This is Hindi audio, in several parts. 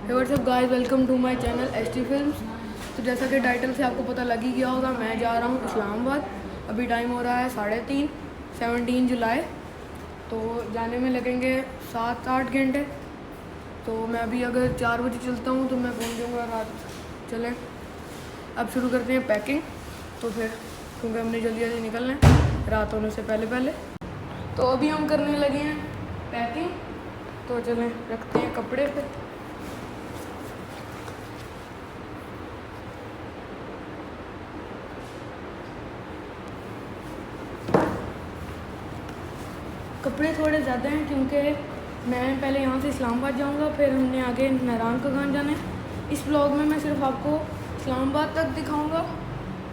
WhatsApp guys, welcome to my channel ST films. तो जैसा कि टाइटल से आपको पता लग ही गया होगा, मैं जा रहा हूँ इस्लामाबाद। अभी टाइम हो रहा है 3:30, 17 जुलाई। तो जाने में लगेंगे 7-8 घंटे। तो मैं अभी अगर 4 बजे चलता हूँ तो मैं पहुँच जाऊँगा रात। चलें अब शुरू करते हैं पैकिंग। तो फिर क्योंकि हमने जल्दी जल्दी निकलना है रात होने से पहले पहले, तो अभी हम करने लगे हैं पैकिंग। तो चलें रखते हैं कपड़े पे। कपड़े थोड़े ज़्यादा हैं क्योंकि मैं पहले यहाँ से इस्लामाबाद जाऊँगा, फिर हमने आगे नारायण कागान जाना है। इस ब्लॉग में मैं सिर्फ आपको इस्लामाबाद तक दिखाऊँगा,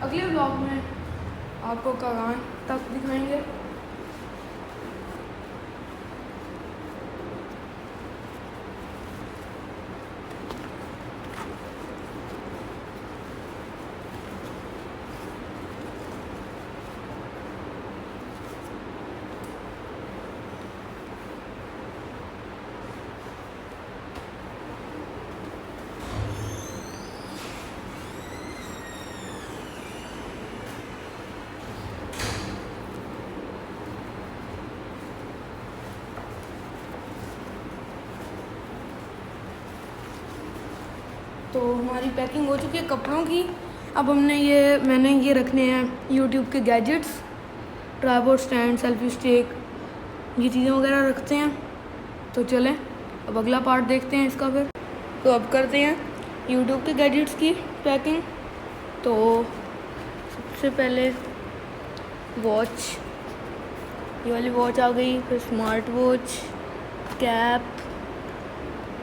अगले ब्लॉग में आपको कागान तक दिखाएंगे। तो हमारी पैकिंग हो चुकी है कपड़ों की। अब मैंने ये रखने हैं यूट्यूब के gadgets, tripod stand, selfie stick, ये चीज़ें वगैरह रखते हैं। तो चलें अब अगला पार्ट देखते हैं इसका। फिर तो अब करते हैं यूट्यूब के गैजेट्स की पैकिंग। तो सबसे पहले वॉच, ये वाली वॉच आ गई। फिर smart watch, cap,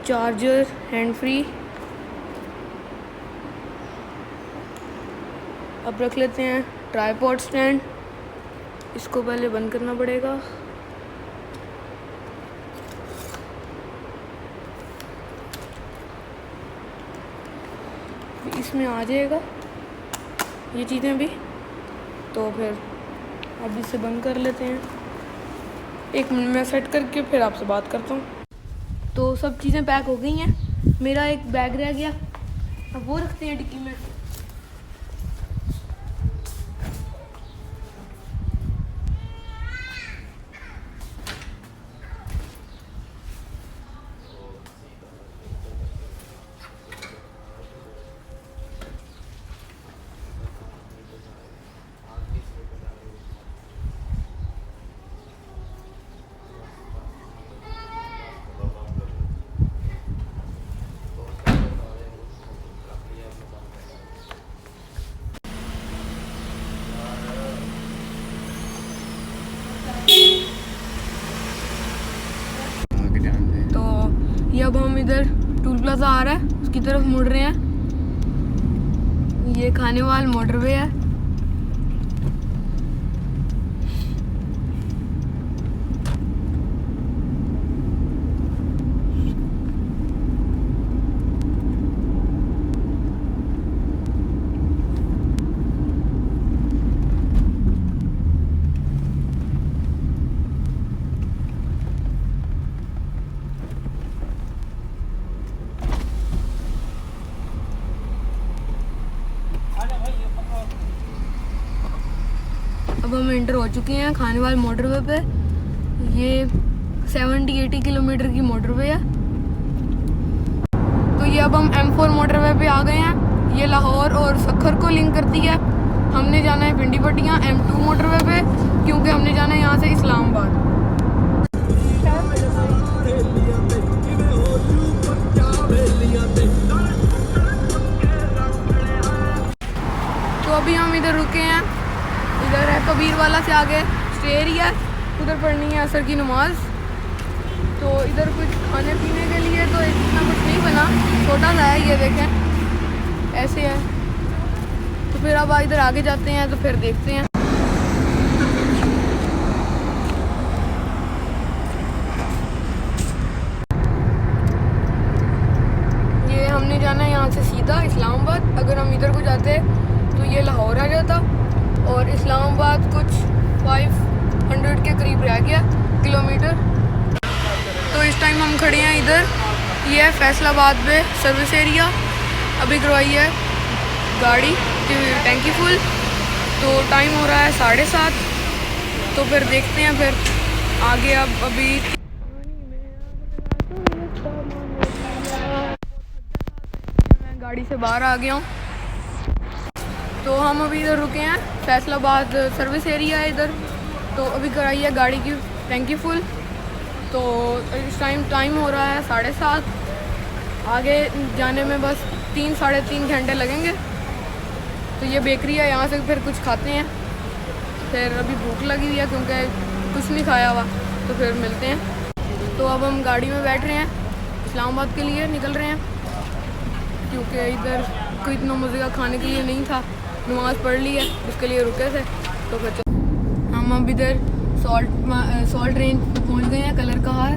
charger, hand free. अब रख लेते हैं ट्राइपॉड स्टैंड, इसको पहले बंद करना पड़ेगा। इसमें आ जाएगा ये चीज़ें भी। तो फिर अब इसे बंद कर लेते हैं। एक मिनट में सेट करके फिर आपसे बात करता हूँ। तो सब चीज़ें पैक हो गई हैं। मेरा एक बैग रह गया, अब वो रखते हैं डिक्की में। ये अब हम इधर टूल प्लाजा आ रहा है उसकी तरफ मुड़ रहे हैं। ये खानेवाल मोटरवे है। अब हम एंटर हो चुके हैं खानेवाल मोटरवे पे। ये 70-80 किलोमीटर की मोटरवे है। तो ये अब हम M4 मोटरवे पे आ गए हैं। ये लाहौर और सखर को लिंक करती है। हमने जाना है पिंडी पट्टियाँ M2 मोटरवे पे, क्योंकि हमने जाना है यहाँ से इस्लामाबाद। तो अभी हम इधर रुके हैं। इधर है कबीर वाला से आगे स्टे एरिया, उधर पढ़नी है असर की नमाज। तो इधर कुछ खाने पीने के लिए तो इतना कुछ नहीं बना, छोटा सा है, ये देखें ऐसे है। तो फिर अब इधर आगे जाते हैं तो फिर देखते हैं। ये हमने जाना है यहाँ से सीधा इस्लामाबाद। अगर हम इधर को जाते तो ये लाहौर आ जाता, और इस्लामाबाद कुछ 500 के करीब रह गया किलोमीटर। तो इस टाइम हम खड़े हैं इधर, ये है फैसलाबाद में सर्विस एरिया। अभी करवाई है गाड़ी की टैंकी फुल, तो टाइम हो रहा है 7:30। तो फिर देखते हैं फिर आगे। अब अभी मैं गाड़ी से बाहर आ गया हूँ। तो हम अभी इधर रुके हैं, फैसलाबाद सर्विस एरिया है इधर। तो अभी कराई है गाड़ी की टैंकी फुल। तो इस टाइम हो रहा है 7:30। आगे जाने में बस 3-3.5 घंटे लगेंगे। तो ये बेकरी है, यहाँ से फिर कुछ खाते हैं। फिर अभी भूख लगी हुई है क्योंकि कुछ नहीं खाया हुआ। तो फिर मिलते हैं। तो अब हम गाड़ी में बैठ रहे हैं, इस्लामाबाद के लिए निकल रहे हैं, क्योंकि इधर कोई इतना मज़े का खाने के लिए नहीं था। नमाज़ पढ़ ली है, उसके लिए रुके थे। तो फिर हम अब इधर सॉल्ट रेंज पहुँच गए हैं, कलर का हार।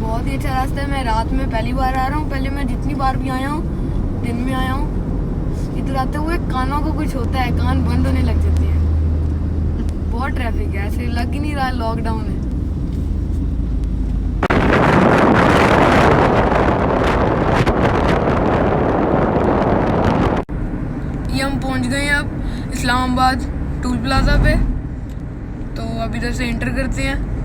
बहुत ही अच्छा रास्ता है। मैं रात में पहली बार आ रहा हूँ। पहले मैं जितनी बार भी आया हूँ दिन में आया हूँ। इधर आते हुए कानों को कुछ होता है, कान बंद होने लग जाते हैं। बहुत ट्रैफिक है, ऐसे लग ही नहीं रहा लॉकडाउन है। ये हम पहुंच गए हैं अब इस्लामाबाद टूल प्लाजा पे। तो अब इधर से एंटर करते हैं।